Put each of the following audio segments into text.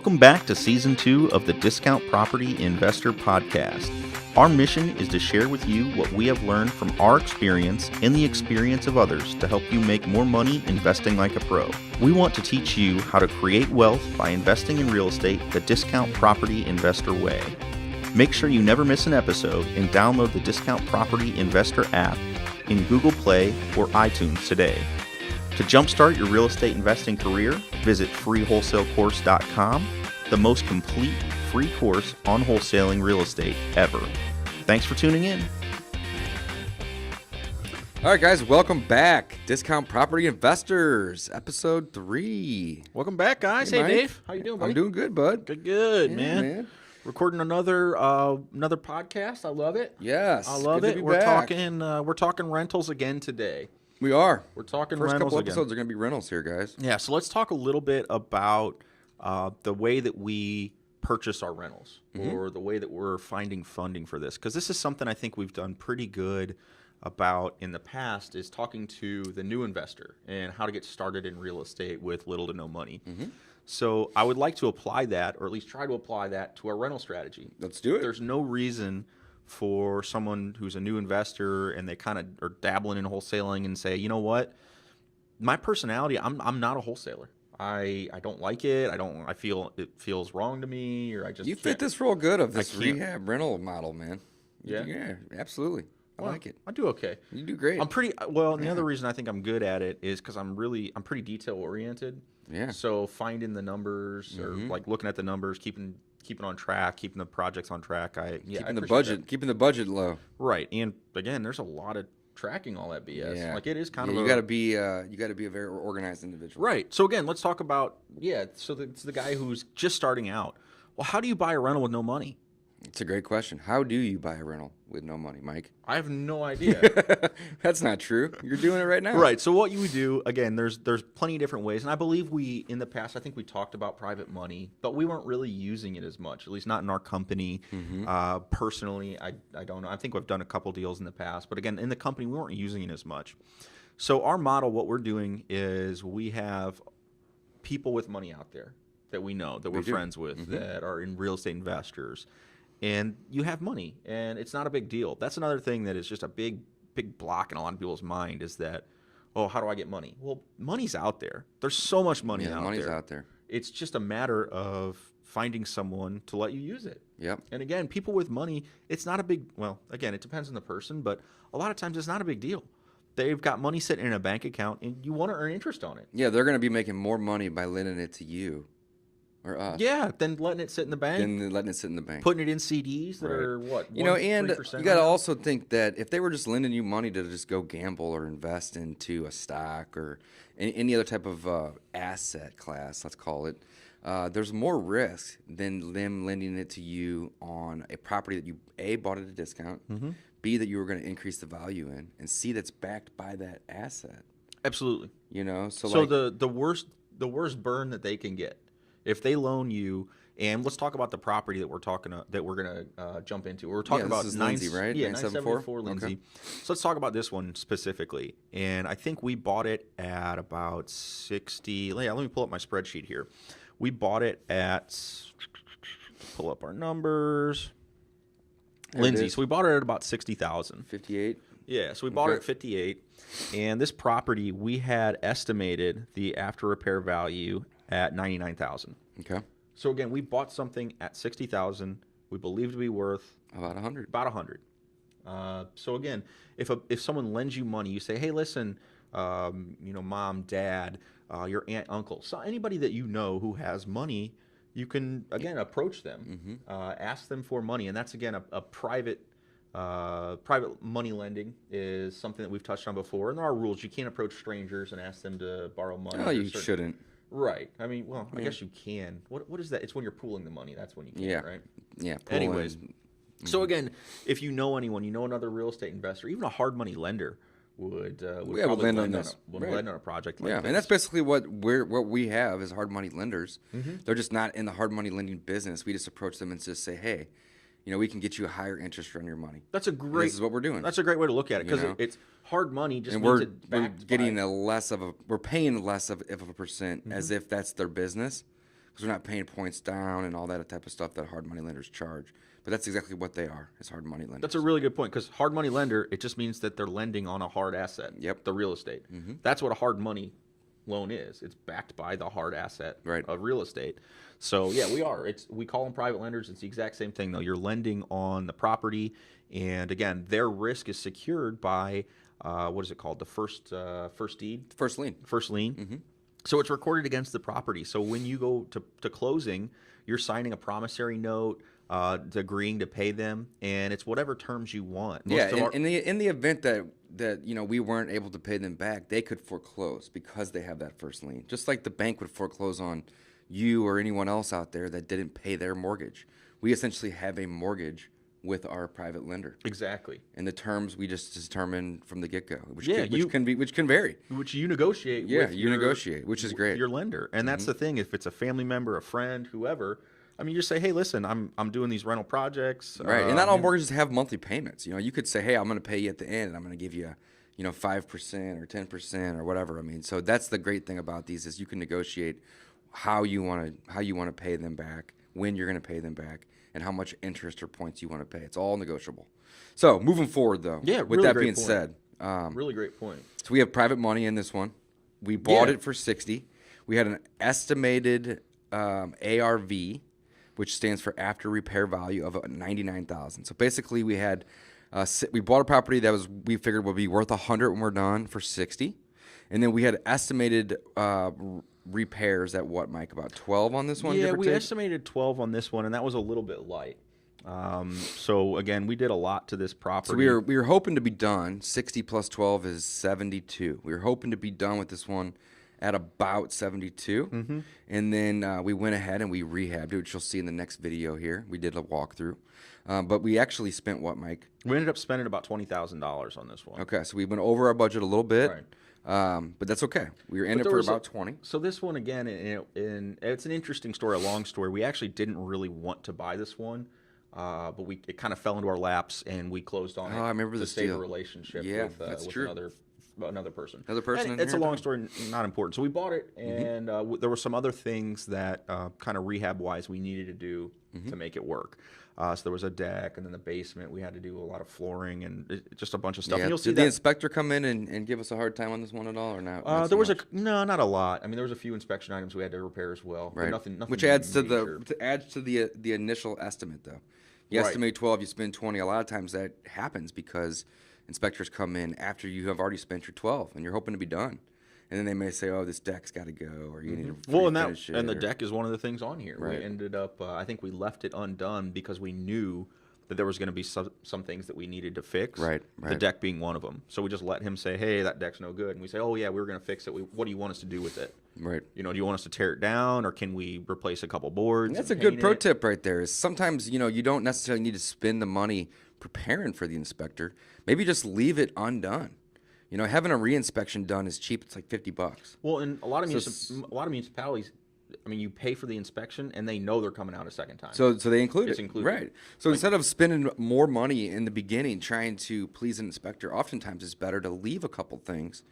Welcome back to Season 2 of the Discount Property Investor Podcast. Our mission is to share with you what we have learned from our experience and the experience of others to help you make more money investing like a pro. We want to teach you how to create wealth by investing in real estate the Discount Property Investor way. Make sure you never miss an episode and download the Discount Property Investor app in Google Play or iTunes today. To jumpstart your real estate investing career, visit freewholesalecourse.com, the most complete free course on wholesaling real estate ever. Thanks for tuning in. All right, guys, welcome back. Discount Property Investors, episode 3. Welcome back, guys. Hey, Mike. Dave. How you doing, buddy? I'm doing good, bud. Good, Yeah, man. Recording another podcast. I love it. Yes, I love good to it. be We're back. talking rentals again today. We are. We're talking First rentals couple again. episodes are going to be rentals here, guys. Yeah, so let's talk a little bit about the way that we purchase our rentals or the way that we're finding funding for this. Because this is something I think we've done pretty good about in the past, is talking to the new investor and how to get started in real estate with little to no money. So I would like to apply that, or at least try to apply that, to our rental strategy. Let's do it. There's no reason for someone who's a new investor and they kind of are dabbling in wholesaling and say, you know what, my personality, I'm not a wholesaler. I don't like it. I feel it feels wrong to me, or I just You fit this real good of this can't. rehab rental model, man. Yeah? Yeah, absolutely. I like it. I do okay. You do great. I'm pretty well. And the other reason I think I'm good at it is because I'm pretty detail oriented. Yeah. So finding the numbers or like looking at the numbers, keeping on track, keeping the projects on track. Keeping the budget low. Right. And again, there's a lot of tracking all that BS. Yeah. Like it is kind of you got to be a very organized individual. right. So again, let's talk about so it's the guy who's just starting out. Well, how do you buy a rental with no money? It's a great question. How do you buy a rental with no money, Mike? I have no idea. That's not true. You're doing it right now. Right. So what you would do, again, there's plenty of different ways. And I believe in the past, I think we talked about private money, but we weren't really using it as much, at least not in our company. Personally, I don't know. I think we've done a couple deals in the past, but again, in the company, we weren't using it as much. So our model, what we're doing is we have people with money out there that we know, that we're friends with, that are in real estate investors. And you have money, and it's not a big deal. That's another thing that is just a big block in a lot of people's mind, is that, oh, how do I get money? Well, money's out there. There's so much money money's out there. It's just a matter of finding someone to let you use it. Yep. And again, people with money, it's not a big, well, again, it depends on the person, but a lot of times it's not a big deal. They've got money sitting in a bank account, and you want to earn interest on it. Yeah, they're going to be making more money by lending it to you or us. Yeah, then letting it sit in the bank. Than letting it sit in the bank. Putting it in CDs that are what? And 3% you got to also think that if they were just lending you money to just go gamble or invest into a stock or any other type of asset class, let's call it, there's more risk than them lending it to you on a property that you, A, bought at a discount, B, that you were going to increase the value in, and C, that's backed by that asset. Absolutely. So the worst burn that they can get, if they loan you, and let's talk about the property that we're gonna jump into. We're talking about Lindsay, right? Yeah, 974 Lindsay. Okay. So let's talk about this one specifically. And I think we bought it at about 60. Yeah, let me pull up my spreadsheet here. We bought it at, pull up our numbers. Lindsay. So we bought it at about 60,000. 58. Yeah, so we bought it at 58, and this property we had estimated the after repair value at 99,000. Okay. So again, we bought something at 60,000. We believed to be worth About 100. About 100. So again, if someone lends you money, you say, hey, listen, mom, dad, your aunt, uncle, so anybody that you know who has money, you can again approach them, ask them for money, and that's again a private. Private money lending is something that we've touched on before, and there are rules. You can't approach strangers and ask them to borrow money. Oh, you shouldn't. Right. I mean, well, I guess you can. What is that? It's when you're pooling the money. That's when you can, right? Yeah. Anyways, so again, if you know anyone, you know another real estate investor, even a hard money lender would probably lend on this. Lend on a project like this. And that's basically what we have is hard money lenders. They're just not in the hard money lending business. We just approach them and just say, hey, we can get you a higher interest on your money. This is what we're doing. That's a great way to look at it, because it's hard money. Just and means we're getting we're paying less of a percent as if that's their business, because we're not paying points down and all that type of stuff that hard money lenders charge. But that's exactly what they are, is hard money lenders. That's a really good point, because hard money lender, it just means that they're lending on a hard asset. Yep. The real estate. That's what a hard money loan is. It's backed by the hard asset of real estate. So yeah, we call them private lenders. It's the exact same thing though. You're lending on the property, and again, their risk is secured by what is it called? The first deed? First lien. First lien. So it's recorded against the property. So when you go to closing, you're signing a promissory note, agreeing to pay them, and it's whatever terms you want. In the event that we weren't able to pay them back, they could foreclose because they have that first lien. Just like the bank would foreclose on you or anyone else out there that didn't pay their mortgage. We essentially have a mortgage with our private lender. Exactly. And the terms we just determine from the get-go, which can vary. Which you negotiate Yeah, with you negotiate, which is great. Your lender. And that's the thing. If it's a family member, a friend, whoever, I mean, you just say, hey, listen, I'm doing these rental projects. Right. And not all mortgages have monthly payments. You could say, hey, I'm going to pay you at the end, and I'm going to give you 5% or 10% or whatever. I mean, so that's the great thing about these is you can negotiate how you want to pay them back, when you're going to pay them back, and how much interest or points you want to pay. It's all negotiable. So moving forward, though, with that being said, really great point. So we have private money in this one. We bought it for $60. We had an estimated ARV, which stands for after repair value, of $99,000. So basically, we bought a property that we figured would be worth $100 when we're done for $60, and then we had estimated repairs at what, Mike? About 12 on this one? Yeah, we estimated 12 on this one, and that was a little bit light. So again, we did a lot to this property. So we were hoping to be done. 60 plus 12 is 72. We were hoping to be done with this one at about 72, and then we went ahead and we rehabbed it, which you'll see in the next video here. We did a walkthrough, but we actually spent what, Mike? We ended up spending about $20,000 on this one. Okay, so we went over our budget a little bit. Right. But that's okay. We were in it for about 20. So this one, again, and it's an interesting story, a long story. We actually didn't really want to buy this one, but it kind of fell into our laps, and we closed on it. I remember to this save deal. a relationship that's with true. another person. Another person. And it's a long story, not important. So we bought it, and there were some other things that kind of rehab-wise we needed to do to make it work. So there was a deck, and then the basement. We had to do a lot of flooring and just a bunch of stuff. Yeah. And you'll see Did the inspector come in and give us a hard time on this one at all, or not? There was not a lot. I mean, there was a few inspection items we had to repair as well. Right. Nothing Which adds to the initial estimate, though. You estimate 12, you spend 20. A lot of times that happens because inspectors come in after you have already spent your 12, and you're hoping to be done. And then they may say, "Oh, this deck's got to go," or "You need to finish it." And the deck is one of the things on here. Right. We ended up, I think we left it undone because we knew that there was going to be some things that we needed to fix. Right. The deck being one of them. So we just let him say, "Hey, that deck's no good," and we say, "Oh yeah, we were going to fix it. What do you want us to do with it?" Right. Do you want us to tear it down, or can we replace a couple boards? And that's a good pro tip right there. Is sometimes you don't necessarily need to spend the money preparing for the inspector. Maybe just leave it undone. Having a reinspection done is cheap. It's like $50. Well, and a lot of municipalities, I mean, you pay for the inspection, and they know they're coming out a second time. So they include It's it. included. Right. So instead of spending more money in the beginning trying to please an inspector, oftentimes it's better to leave a couple things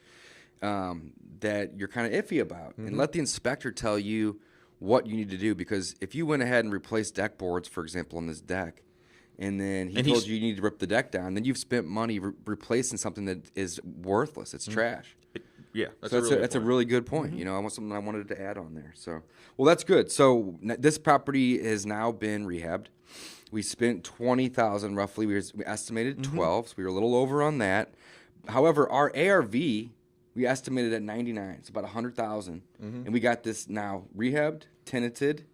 that you're kind of iffy about and let the inspector tell you what you need to do. Because if you went ahead and replaced deck boards, for example, on this deck, and then he told you need to rip the deck down, then you've spent money replacing something that is worthless. It's trash. Yeah, that's a really good point. I want something I wanted to add on there. So, well, that's good. So this property has now been rehabbed. We spent $20,000 roughly. We estimated 12, so we were a little over on that. However, our ARV we estimated at 99. It's about $100,000, and we got this now rehabbed, tenanted,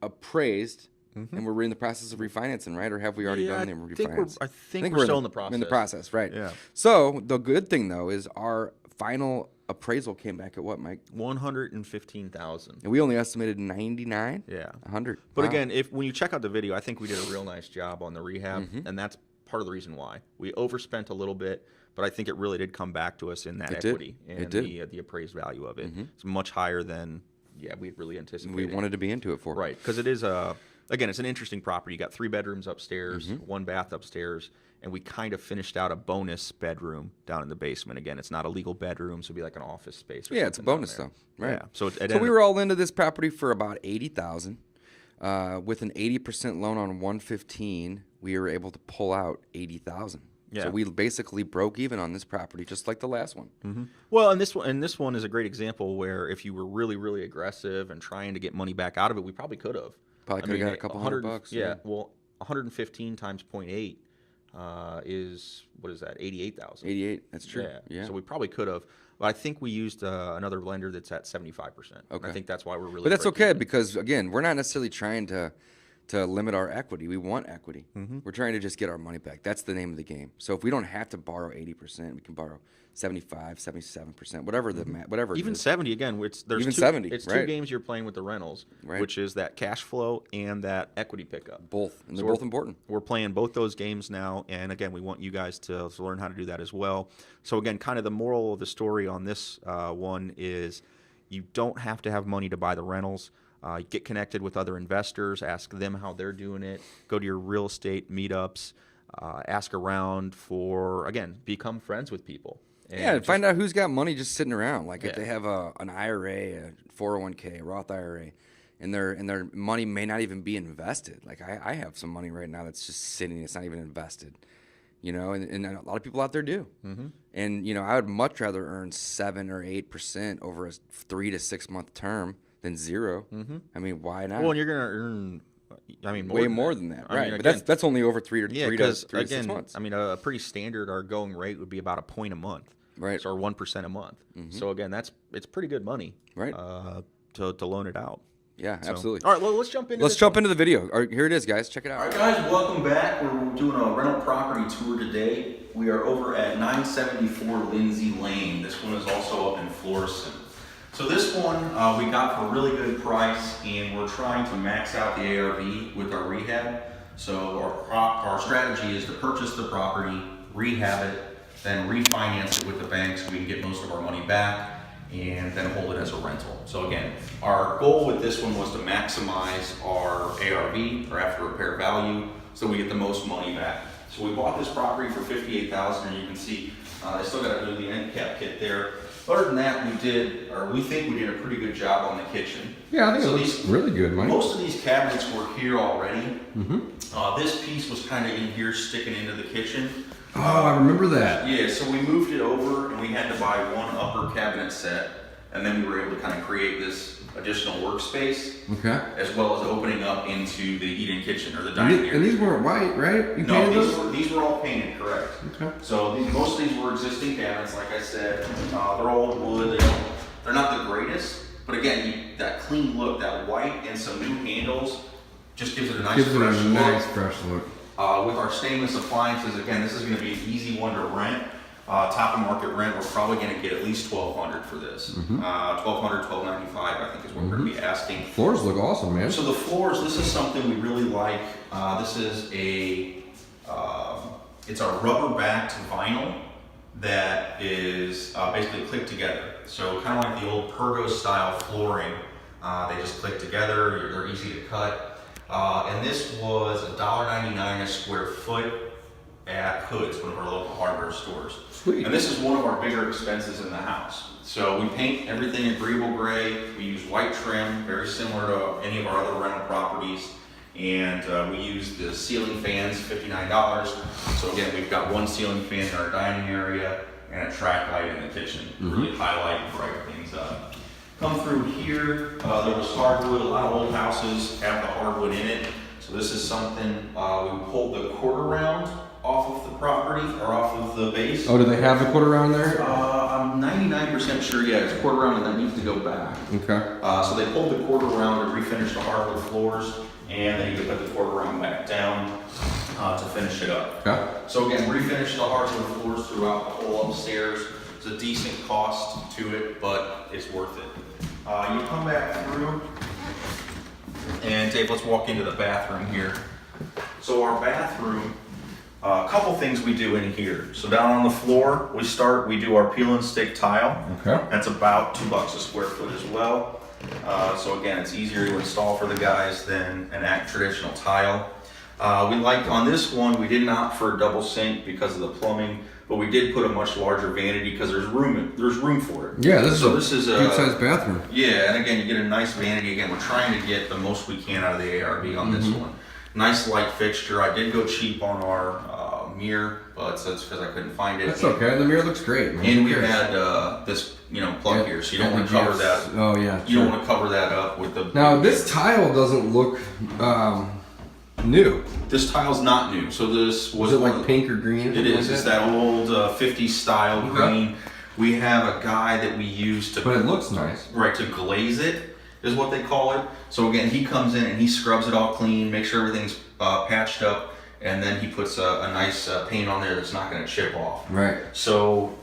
appraised. And we're in the process of refinancing, right? Or have we already done the refinance? I think we're still in the process. In the process, right? Yeah. So the good thing though is our final appraisal came back at what, Mike? $115,000. And we only estimated 99. Yeah. 100. But Wow. again, when you check out the video, I think we did a real nice job on the rehab, and that's part of the reason why we overspent a little bit. But I think it really did come back to us in that equity and the appraised value of it. It's much higher than we really anticipated. We wanted to be into it for. Right, because it is a again, it's an interesting property. You got 3 bedrooms upstairs, 1 bath upstairs, and we kind of finished out a bonus bedroom down in the basement. Again, it's not a legal bedroom, so it'd be like an office space. Or Yeah, it's a something down bonus there. though, right? Yeah. So So we were all into this property for about $80,000. With an 80% loan on 115, we were able to pull out $80,000. Yeah. So we basically broke even on this property, just like the last one. Well, and this one is a great example where if you were really, really aggressive and trying to get money back out of it, we probably could have. Probably could have got a couple $100. Yeah. Well, 115 times 0.8 is, what is that? 88,000. 88. That's true. Yeah. So we probably could have. But I think we used another lender that's at 75%. Okay. I think that's why we're really. But that's breaking okay even. because again, we're not necessarily trying to limit our equity. We want equity. We're trying to just get our money back. That's the name of the game. So if we don't have to borrow 80%, we can borrow 75, 77%, whatever the whatever. Even it is. 70 again. There's Even two, 70, It's right. 2 games you're playing with the rentals, Right. which is that cash flow and that equity pickup. Both, and So they're both important. We're playing both those games now, and again, we want you guys to learn how to do that as well. So again, kind of the moral of the story on this one is you don't have to have money to buy the rentals. Get connected with other investors, ask them how they're doing it, go to your real estate meetups, ask around again, become friends with people. And find out who's got money just sitting around. Like if Yeah. they have an IRA, a 401k, a Roth IRA, and their money may not even be invested. Like I have some money right now that's just sitting; it's not even invested. And a lot of people out there do. And I would much rather earn 7 or 8% over a 3 to 6 month term than 0. I mean, why not? Well, and you're going to earn, way more than that, I right? mean, But that's only over 3 to 6 again, months. I mean, a pretty standard, our going rate would be about a point a month, Right. So, or 1% a month. So again, it's pretty good money, Right. To loan it out. Yeah, So- absolutely. All right, well, let's jump into. Let's this jump one. into the video. All right, here it is, guys. Check it out. All right, guys, welcome back. We're doing a rental property tour today. We are over at 974 Lindsay Lane. This one is also up in Florissant. So this one we got for a really good price, and we're trying to max out the ARV with our rehab. So our strategy is to purchase the property, rehab it, then refinance it with the bank so we can get most of our money back, and then hold it as a rental. So again, our goal with this one was to maximize our ARV, or after repair value, so we get the most money back. So we bought this property for $58,000, and you can see they still got to do the end cap kit there. Other than that, we think we did a pretty good job on the kitchen. Yeah, I think So it looks really good, Mike. Most of these cabinets were here already. This piece was kind of in here sticking into the kitchen. Oh, I remember that. Yeah, so we moved it over and we had to buy one upper cabinet set, and then we were able to kind of create this additional workspace, Okay. as well as opening up into the eat-in kitchen or the dining area. And these weren't white, right? You No, painted those? these were all painted, correct. Okay. So most of these were existing cabinets, like I said. They're all wood. They're not the greatest, but again, that clean look, that white and some new handles, just gives it a nice Gives it fresh a look. nice fresh look. With our stainless appliances, again, this is going to be an easy one to rent. Top of market rent, we're probably going to get at least $1,200 for this. $1,200, $1,295, I think is what we're going to be asking. Floors look awesome, man. So the floors, this is something we really like. This is it's a rubber-backed vinyl that is basically clicked together. So kind of like the old Pergo style flooring, they just click together. They're easy to cut. And this was $1.99 a square foot at Hood's, one of our local hardware stores. Sweet. And this is one of our bigger expenses in the house. So we paint everything agreeable gray. We use white trim, very similar to any of our other rental properties. And we use the ceiling fans, $59. So again, we've got one ceiling fan in our dining area and a track light in the kitchen to really highlight and brighten things up. Come through here, there was hardwood. A lot of old houses have the hardwood in it. So this is something, we pulled the quarter round off of the property, or off of the base. Oh, do they have the quarter round there? I'm 99% sure, yeah, it's quarter round and that needs to go back. Okay. So they pulled the quarter round to refinish the hardwood floors, and then you could put the quarter round back down to finish it up. Okay. So again, refinish the hardwood floors throughout the whole upstairs. It's a decent cost to it, but it's worth it. You come back through, and Dave, let's walk into the bathroom here. So our bathroom, a couple things we do in here. So down on the floor, we do our peel and stick tile. Okay. That's about $2 a square foot as well. So again, it's easier to install for the guys than an traditional tile. We liked on this one, we didn't opt for a double sink because of the plumbing, but we did put a much larger vanity because there's room for it. Yeah, this so is this is a good sized bathroom. Yeah, and again, you get a nice vanity. Again, we're trying to get the most we can out of the ARB on this one. Nice light fixture. I did go cheap on our mirror, but that's because I couldn't find it. That's okay. The mirror looks great, man. And we had this, plug here, so you don't want to cover that. Oh yeah. You don't want to cover that up with the. Now this tile doesn't look new. This tile's not new, so this was it like pink or green? It is. It's that old 50s style green. We have a guy that we use to. But it looks nice. Right, to glaze it is what they call it. So again, he comes in and he scrubs it all clean, makes sure everything's patched up, and then he puts a nice paint on there that's not going to chip off. Right. So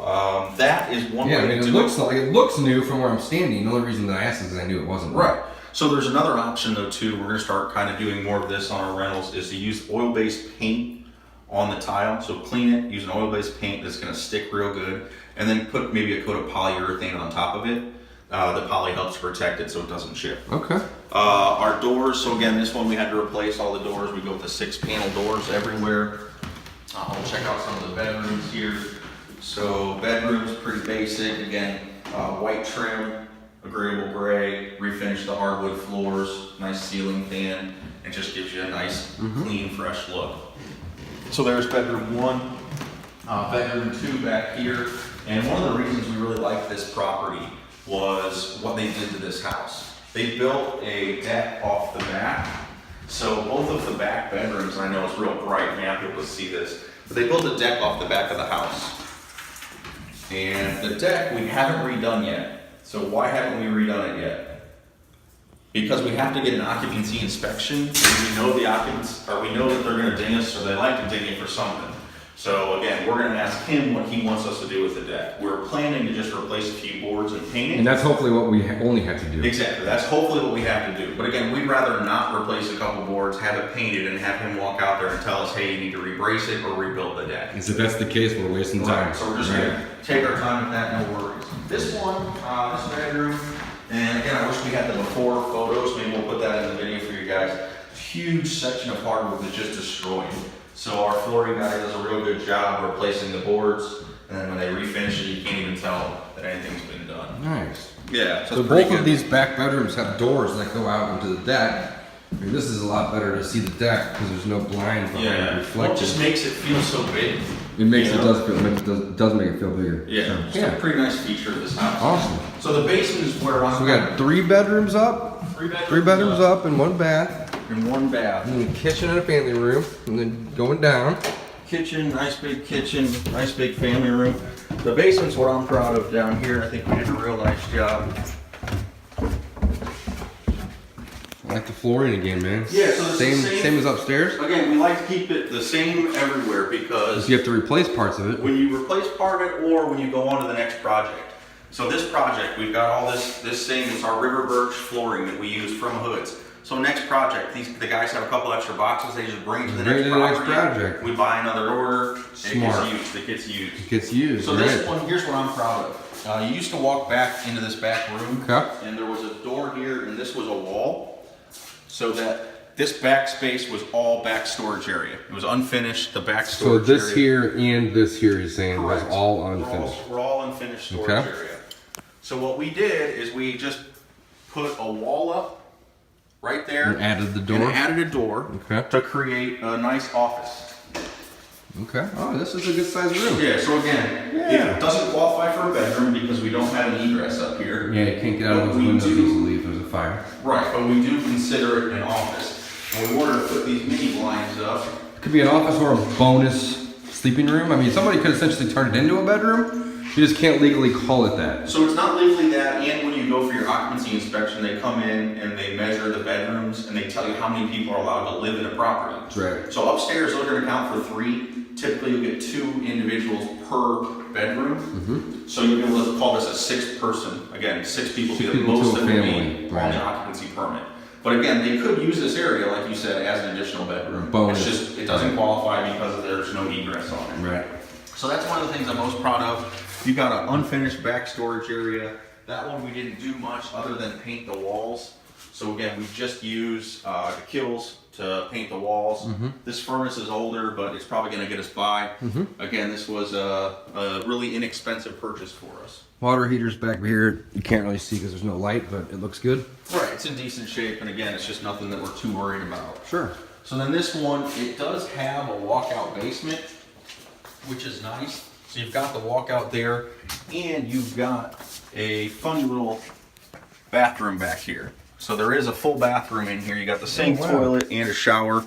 that is one way to do it looks new from where I'm standing. The only reason that I asked is I knew it wasn't. Right. So there's another option though too. We're going to start kind of doing more of this on our rentals, is to use oil-based paint on the tile. So clean it, use an oil-based paint that's going to stick real good, and then put maybe a coat of polyurethane on top of it. The poly helps protect it so it doesn't chip. Okay. Our doors, so again, this one we had to replace all the doors. We go with the 6-panel doors everywhere. We'll check out some of the bedrooms here. So bedrooms, pretty basic. Again, white trim, agreeable gray, refinish the hardwood floors, nice ceiling fan, and just gives you a nice, clean, fresh look. So there's bedroom 1. Bedroom 2 back here. And one of the reasons we really like this property was what they did to this house. They built a deck off the back. So both of the back bedrooms, I know it's real bright, man, people will see this, but they built a deck off the back of the house. And the deck we haven't redone yet. So why haven't we redone it yet? Because we have to get an occupancy inspection. We know the occupants, or we know that they're gonna ding us, or they like to ding it for something. So again, we're gonna ask him what he wants us to do with the deck. We're planning to just replace a few boards and paint it. And that's hopefully what we only have to do. Exactly, that's hopefully what we have to do. But again, we'd rather not replace a couple boards, have it painted, and have him walk out there and tell us, hey, you need to rebrace it or rebuild the deck. And so if that's the case, we're wasting time. Right, so we're just gonna take our time with that, no worries. This one, this bedroom, and again, I wish we had the before photos. Maybe we'll put that in the video for you guys. Huge section of hardwood that's just destroyed. So our flooring guy does a real good job replacing the boards, and then when they refinish it, you can't even tell that anything's been done. Nice. Yeah, So both of these back bedrooms have doors that go out into the deck. I mean, this is a lot better to see the deck because there's no blinds behind it Well, it reflecting. just makes it feel so big. It makes it does make it feel bigger. Yeah, So, it's a pretty nice feature of this house. Awesome. So the basement is where I'm. So we got 3 bedrooms up, 3 bedrooms up, and 1 bath. And 1 bath. And then a kitchen and a family room, and then going down. Kitchen, nice big family room. The basement's what I'm proud of down here. I think we did a real nice job. I like the flooring again, man. Yeah, so it's same as upstairs. Again, we like to keep it the same everywhere because You have to replace parts of it. when you replace part of it or when you go on to the next project. So this project, we've got all this same, it's our river birch flooring that we use from Hoods. So next project, the guys have a couple extra boxes, they just bring to the next project. We buy another order, Smart. it gets used. It gets used. So right. this one, here's what I'm proud of. You used to walk back into this back room, Okay. and there was a door here, and this was a wall, so that this back space was all back storage area. It was unfinished, the back So storage this area. here and this here, you're saying, was Correct. all unfinished. We're all unfinished storage Okay. area. So what we did is we just put a wall up right there. And added the door. And added a door Okay. to create a nice office. Okay. Oh, this is a good sized room. Yeah, so again, Yeah. it doesn't qualify for a bedroom because we don't have an egress up here. Yeah, you can't get out of those We windows do- easily if there's a fire. Right, but we do consider it an office. And we wanted to put these mini blinds up. Could be an office or a bonus sleeping room. I mean, somebody could essentially turn it into a bedroom. You just can't legally call it that. So it's not legally that, and when you go for your occupancy inspection, they come in and they measure the bedrooms and they tell you how many people are allowed to live in a property. That's right. So upstairs, they're gonna count for 3. Typically, you get 2 individuals per bedroom. So you'll be able to call this a 6-person. Again, 6 people be the people most to a that would family, be on right. the occupancy permit. But again, they could use this area, like you said, as an additional bedroom. Bonus. It's just, it doesn't qualify because there's no egress on it. Right. So that's one of the things I'm most proud of. You've got an unfinished back storage area, That one we didn't do much other than paint the walls. So again, we just use the kills to paint the walls. This furnace is older, but it's probably going to get us by. Again, this was a really inexpensive purchase for us. Water heater's back here. You can't really see because there's no light, but it looks good. Right, it's in decent shape, and again, it's just nothing that we're too worried about. Sure. So then this one, it does have a walkout basement, which is nice. So you've got the walkout there, and you've got a funny little bathroom back here. So there is a full bathroom in here. You got the sink, toilet, and a shower.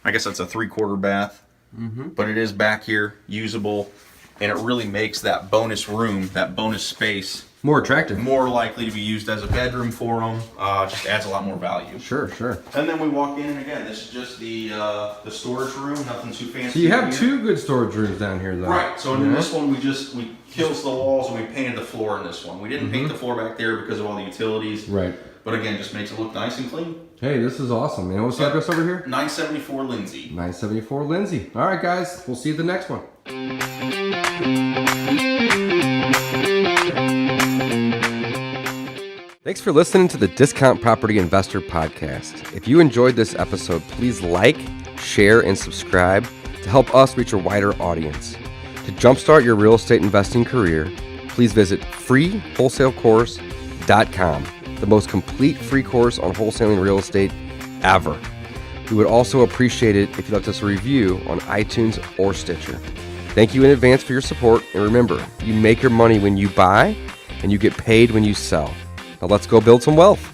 I guess that's a 3/4 bath, but it is back here, usable, and it really makes that bonus room, that bonus space, more attractive, more likely to be used as a bedroom for them. Just adds a lot more value. Sure. And then we walk in, and again, this is just the storage room, nothing too fancy. So you have two good storage rooms down here, though. Right. So in this one, we kills the walls and we painted the floor in this one. We didn't paint the floor back there because of all the utilities. Right. But again, just makes it look nice and clean. Hey, this is awesome, man. What's the address over here? 974 Lindsay. 974 Lindsay. All right, guys. We'll see you at the next one. Thanks for listening to the Discount Property Investor Podcast. If you enjoyed this episode, please like, share, and subscribe to help us reach a wider audience. To jumpstart your real estate investing career, please visit freewholesalecourse.com, the most complete free course on wholesaling real estate ever. We would also appreciate it if you left us a review on iTunes or Stitcher. Thank you in advance for your support, and remember, you make your money when you buy, and you get paid when you sell. Now let's go build some wealth.